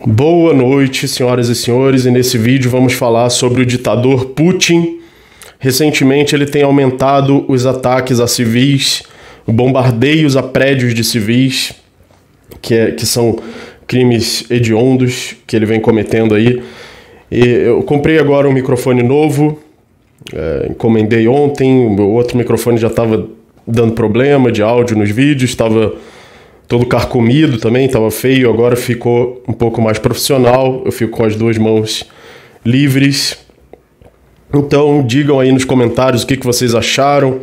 Boa noite, senhoras e senhores, e nesse vídeo vamos falar sobre o ditador Putin. Recentemente ele tem aumentado os ataques a civis, bombardeios a prédios de civis, que são crimes hediondos que ele vem cometendo aí. E eu comprei agora um microfone novo, encomendei ontem, o meu outro microfone já estava dando problema de áudio nos vídeos, estava todo carcomido também, estava feio, agora ficou um pouco mais profissional, eu fico com as duas mãos livres. Então digam aí nos comentários o que vocês acharam,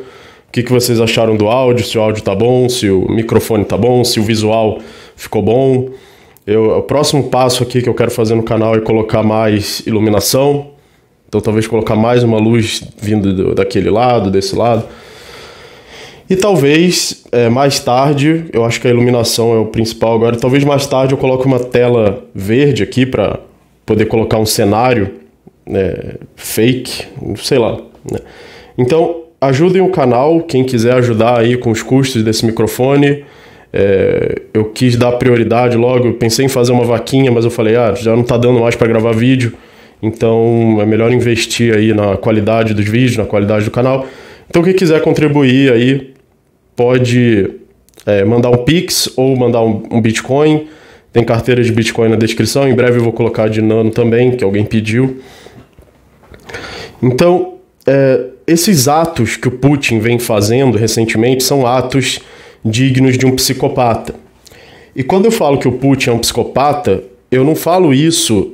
o que vocês acharam do áudio, se o áudio tá bom, se o microfone tá bom, se o visual ficou bom. O próximo passo aqui que eu quero fazer no canal é colocar mais iluminação, então talvez colocar mais uma luz vindo daquele lado, desse lado. E talvez mais tarde, eu acho que a iluminação é o principal agora, talvez mais tarde eu coloque uma tela verde aqui para poder colocar um cenário fake, sei lá. Né? Então ajudem o canal, quem quiser ajudar aí com os custos desse microfone. Eu quis dar prioridade logo, eu pensei em fazer uma vaquinha, mas eu falei, já não tá dando mais para gravar vídeo, então é melhor investir aí na qualidade dos vídeos, na qualidade do canal. Então quem quiser contribuir aí, pode mandar um Pix ou mandar um Bitcoin. Tem carteira de Bitcoin na descrição. Em breve eu vou colocar de Nano também, que alguém pediu. Então, esses atos que o Putin vem fazendo recentemente são atos dignos de um psicopata. E quando eu falo que o Putin é um psicopata, eu não falo isso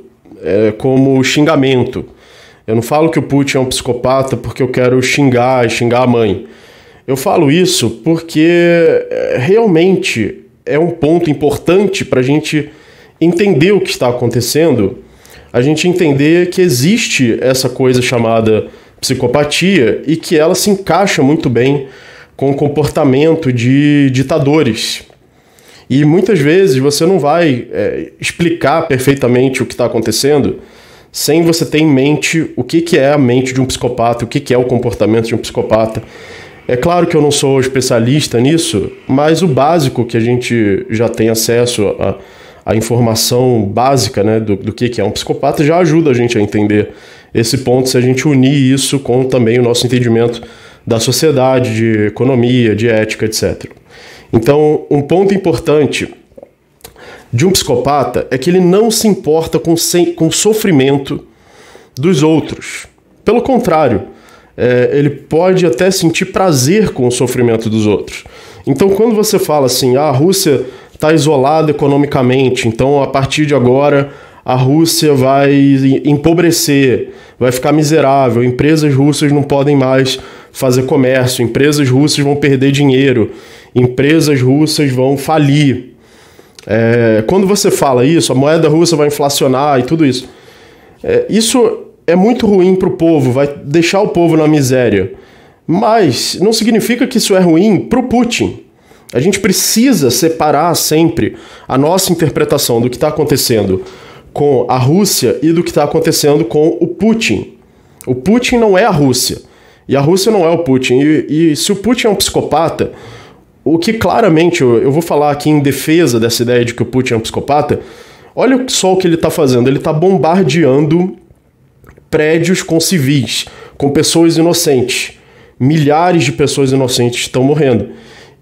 como xingamento. Eu não falo que o Putin é um psicopata porque eu quero xingar a mãe. Eu falo isso porque realmente é um ponto importante para a gente entender o que está acontecendo, a gente entender que existe essa coisa chamada psicopatia e que ela se encaixa muito bem com o comportamento de ditadores. E muitas vezes você não vai explicar perfeitamente o que está acontecendo sem você ter em mente o que é a mente de um psicopata, o que é o comportamento de um psicopata. É claro que eu não sou especialista nisso, mas o básico que a gente já tem acesso à informação básica, né, do que é um psicopata já ajuda a gente a entender esse ponto se a gente unir isso com também o nosso entendimento da sociedade, de economia, de ética, etc. Então, um ponto importante de um psicopata é que ele não se importa com o sofrimento dos outros. Pelo contrário, ele pode até sentir prazer com o sofrimento dos outros. Então, quando você fala assim, a Rússia está isolada economicamente, então a partir de agora a Rússia vai empobrecer, vai ficar miserável, empresas russas não podem mais fazer comércio, empresas russas vão perder dinheiro, empresas russas vão falir. Quando você fala isso, a moeda russa vai inflacionar e tudo isso, isso é muito ruim para o povo, vai deixar o povo na miséria. Mas não significa que isso é ruim para o Putin. A gente precisa separar sempre a nossa interpretação do que está acontecendo com a Rússia e do que está acontecendo com o Putin. O Putin não é a Rússia. E a Rússia não é o Putin. E se o Putin é um psicopata, o que claramente, eu vou falar aqui em defesa dessa ideia de que o Putin é um psicopata, olha só o que ele está fazendo. Ele está bombardeando prédios com civis, com pessoas inocentes. Milhares de pessoas inocentes estão morrendo.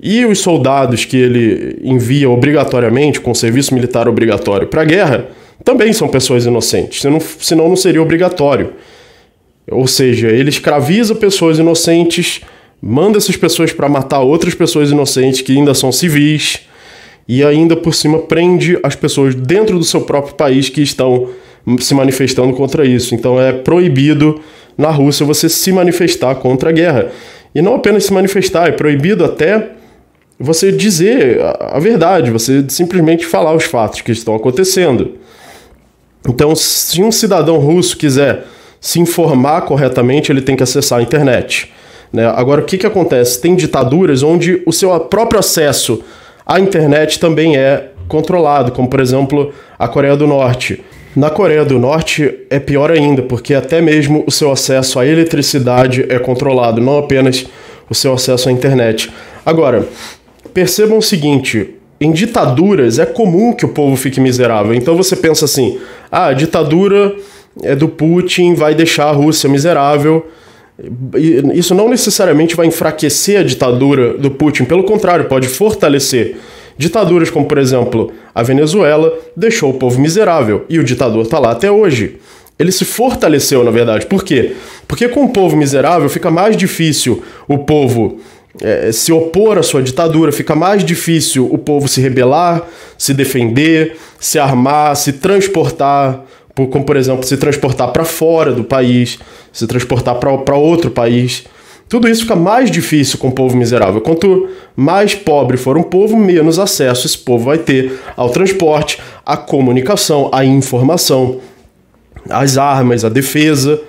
E os soldados que ele envia obrigatoriamente, com serviço militar obrigatório para a guerra, também são pessoas inocentes, senão não seria obrigatório. Ou seja, ele escraviza pessoas inocentes, manda essas pessoas para matar outras pessoas inocentes que ainda são civis, e ainda por cima prende as pessoas dentro do seu próprio país que estão se manifestando contra isso. Então é proibido na Rússia você se manifestar contra a guerra. E não apenas se manifestar, é proibido até você dizer a verdade, você simplesmente falar os fatos que estão acontecendo. Então, se um cidadão russo quiser se informar corretamente, ele tem que acessar a internet. Né? Agora, o que acontece? Tem ditaduras onde o seu próprio acesso à internet também é controlado, como, por exemplo, a Coreia do Norte. Na Coreia do Norte é pior ainda, porque até mesmo o seu acesso à eletricidade é controlado, não apenas o seu acesso à internet. Agora, percebam o seguinte, em ditaduras é comum que o povo fique miserável. Então você pensa assim, a ditadura do Putin vai deixar a Rússia miserável. Isso não necessariamente vai enfraquecer a ditadura do Putin, pelo contrário, pode fortalecer. Ditaduras como, por exemplo, a Venezuela deixou o povo miserável e o ditador está lá até hoje. Ele se fortaleceu, na verdade. Por quê? Porque com o povo miserável fica mais difícil o povo se opor à sua ditadura, fica mais difícil o povo se rebelar, se defender, se armar, se transportar, como por exemplo, se transportar para fora do país, se transportar para outro país. Tudo isso fica mais difícil com o povo miserável. Quanto mais pobre for um povo, menos acesso esse povo vai ter ao transporte, à comunicação, à informação, às armas, à defesa.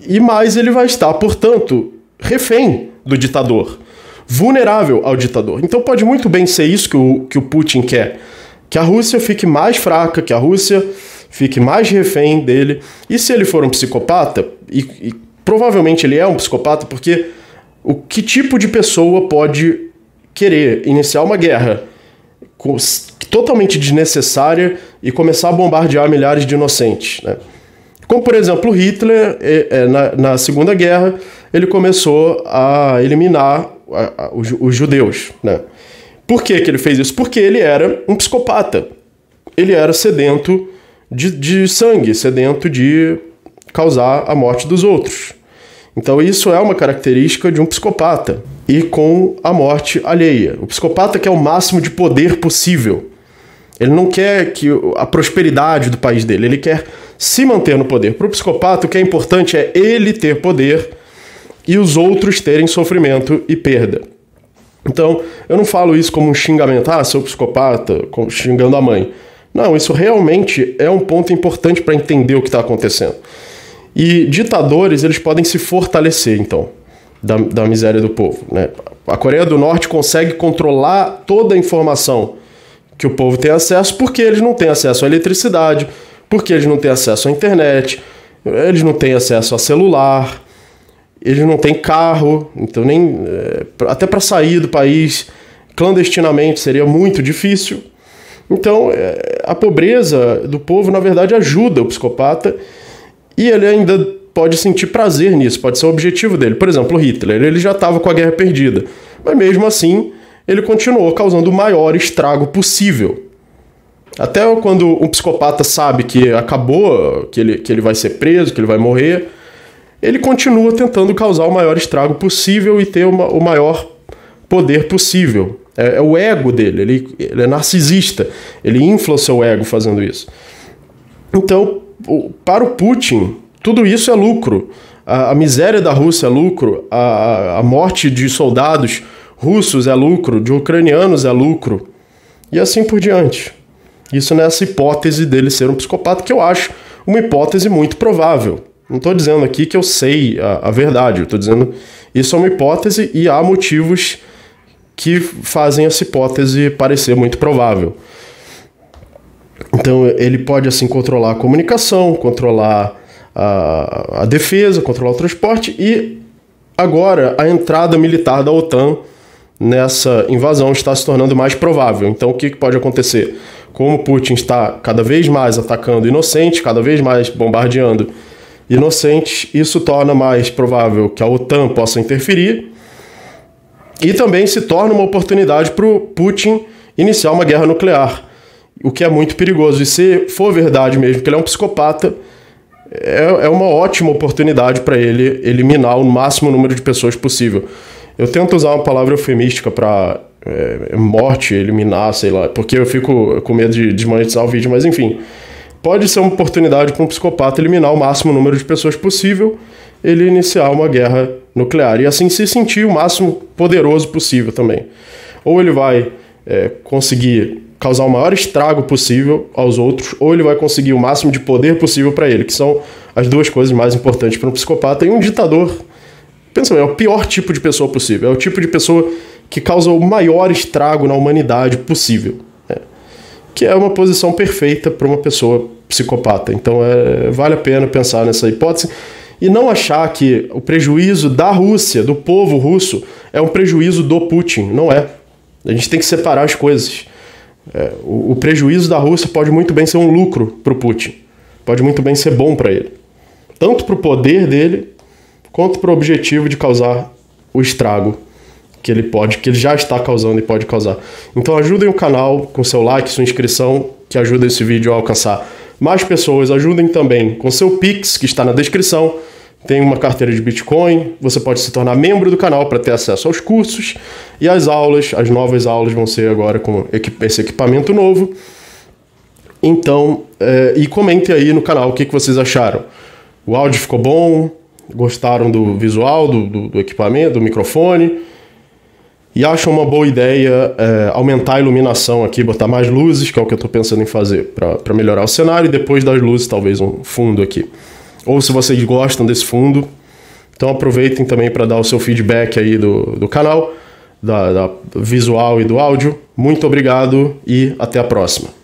E mais ele vai estar, portanto, refém do ditador, vulnerável ao ditador. Então pode muito bem ser isso que o Putin quer, que a Rússia fique mais fraca, que a Rússia fique mais refém dele. E se ele for um psicopata, e provavelmente ele é um psicopata, porque que tipo de pessoa pode querer iniciar uma guerra totalmente desnecessária e começar a bombardear milhares de inocentes, né? Como, por exemplo, Hitler, na Segunda Guerra, ele começou a eliminar os judeus, né? Por que ele fez isso? Porque ele era um psicopata. Ele era sedento de sangue, sedento de causar a morte dos outros. Então isso é uma característica de um psicopata. E com a morte alheia. O psicopata quer o máximo de poder possível. Ele não quer a prosperidade do país dele, ele quer se manter no poder. Para o psicopata, o que é importante é ele ter poder e os outros terem sofrimento e perda. Então, eu não falo isso como um xingamento, seu psicopata, xingando a mãe. Não, isso realmente é um ponto importante para entender o que está acontecendo. E ditadores, eles podem se fortalecer, então, da miséria do povo, né? A Coreia do Norte consegue controlar toda a informação que o povo tem acesso porque eles não têm acesso à eletricidade, porque eles não têm acesso à internet, eles não têm acesso a celular, eles não têm carro, então até para sair do país clandestinamente seria muito difícil. Então a pobreza do povo, na verdade, ajuda o psicopata e ele ainda pode sentir prazer nisso, pode ser o objetivo dele. Por exemplo, o Hitler, ele já estava com a guerra perdida, mas mesmo assim ele continuou causando o maior estrago possível. Até quando um psicopata sabe que acabou, que ele vai ser preso, que ele vai morrer, ele continua tentando causar o maior estrago possível e ter o maior poder possível. É o ego dele, ele é narcisista, ele infla o seu ego fazendo isso. Então, para o Putin, tudo isso é lucro. A miséria da Rússia é lucro, a morte de soldados russos é lucro, de ucranianos é lucro, e assim por diante. Isso nessa hipótese dele ser um psicopata, que eu acho uma hipótese muito provável. Não estou dizendo aqui que eu sei a verdade, eu estou dizendo isso é uma hipótese e há motivos que fazem essa hipótese parecer muito provável. Então ele pode assim controlar a comunicação, controlar a defesa, controlar o transporte e agora a entrada militar da OTAN nessa invasão está se tornando mais provável. Então o que pode acontecer? Como Putin está cada vez mais atacando inocentes, cada vez mais bombardeando inocentes, isso torna mais provável que a OTAN possa interferir e também se torna uma oportunidade para o Putin iniciar uma guerra nuclear, o que é muito perigoso. E se for verdade mesmo que ele é um psicopata, é uma ótima oportunidade para ele eliminar o máximo número de pessoas possível. Eu tento usar uma palavra eufemística para morte, eliminar, sei lá, porque eu fico com medo de desmonetizar o vídeo, mas enfim. Pode ser uma oportunidade para um psicopata eliminar o máximo número de pessoas possível, ele iniciar uma guerra nuclear e assim se sentir o máximo poderoso possível também. Ou ele vai conseguir causar o maior estrago possível aos outros, ou ele vai conseguir o máximo de poder possível para ele, que são as duas coisas mais importantes para um psicopata. E um ditador, pensa bem, é o pior tipo de pessoa possível, é o tipo de pessoa que causa o maior estrago na humanidade possível, né? Que é uma posição perfeita para uma pessoa psicopata. Então vale a pena pensar nessa hipótese e não achar que o prejuízo da Rússia, do povo russo, é um prejuízo do Putin. Não é. A gente tem que separar as coisas. O prejuízo da Rússia pode muito bem ser um lucro para o Putin. Pode muito bem ser bom para ele. Tanto para o poder dele, quanto para o objetivo de causar o estrago que ele já está causando e pode causar. Então ajudem o canal com seu like, sua inscrição, que ajuda esse vídeo a alcançar mais pessoas. Ajudem também com seu Pix, que está na descrição. Tem uma carteira de Bitcoin, você pode se tornar membro do canal para ter acesso aos cursos e às aulas. As novas aulas vão ser agora com esse equipamento novo. Então, e comentem aí no canal o que vocês acharam. O áudio ficou bom? Gostaram do visual, do equipamento, do microfone? E acham uma boa ideia aumentar a iluminação aqui, botar mais luzes, que é o que eu estou pensando em fazer para melhorar o cenário, e depois das luzes talvez um fundo aqui. Ou se vocês gostam desse fundo, então aproveitem também para dar o seu feedback aí do canal, da visual e do áudio. Muito obrigado e até a próxima.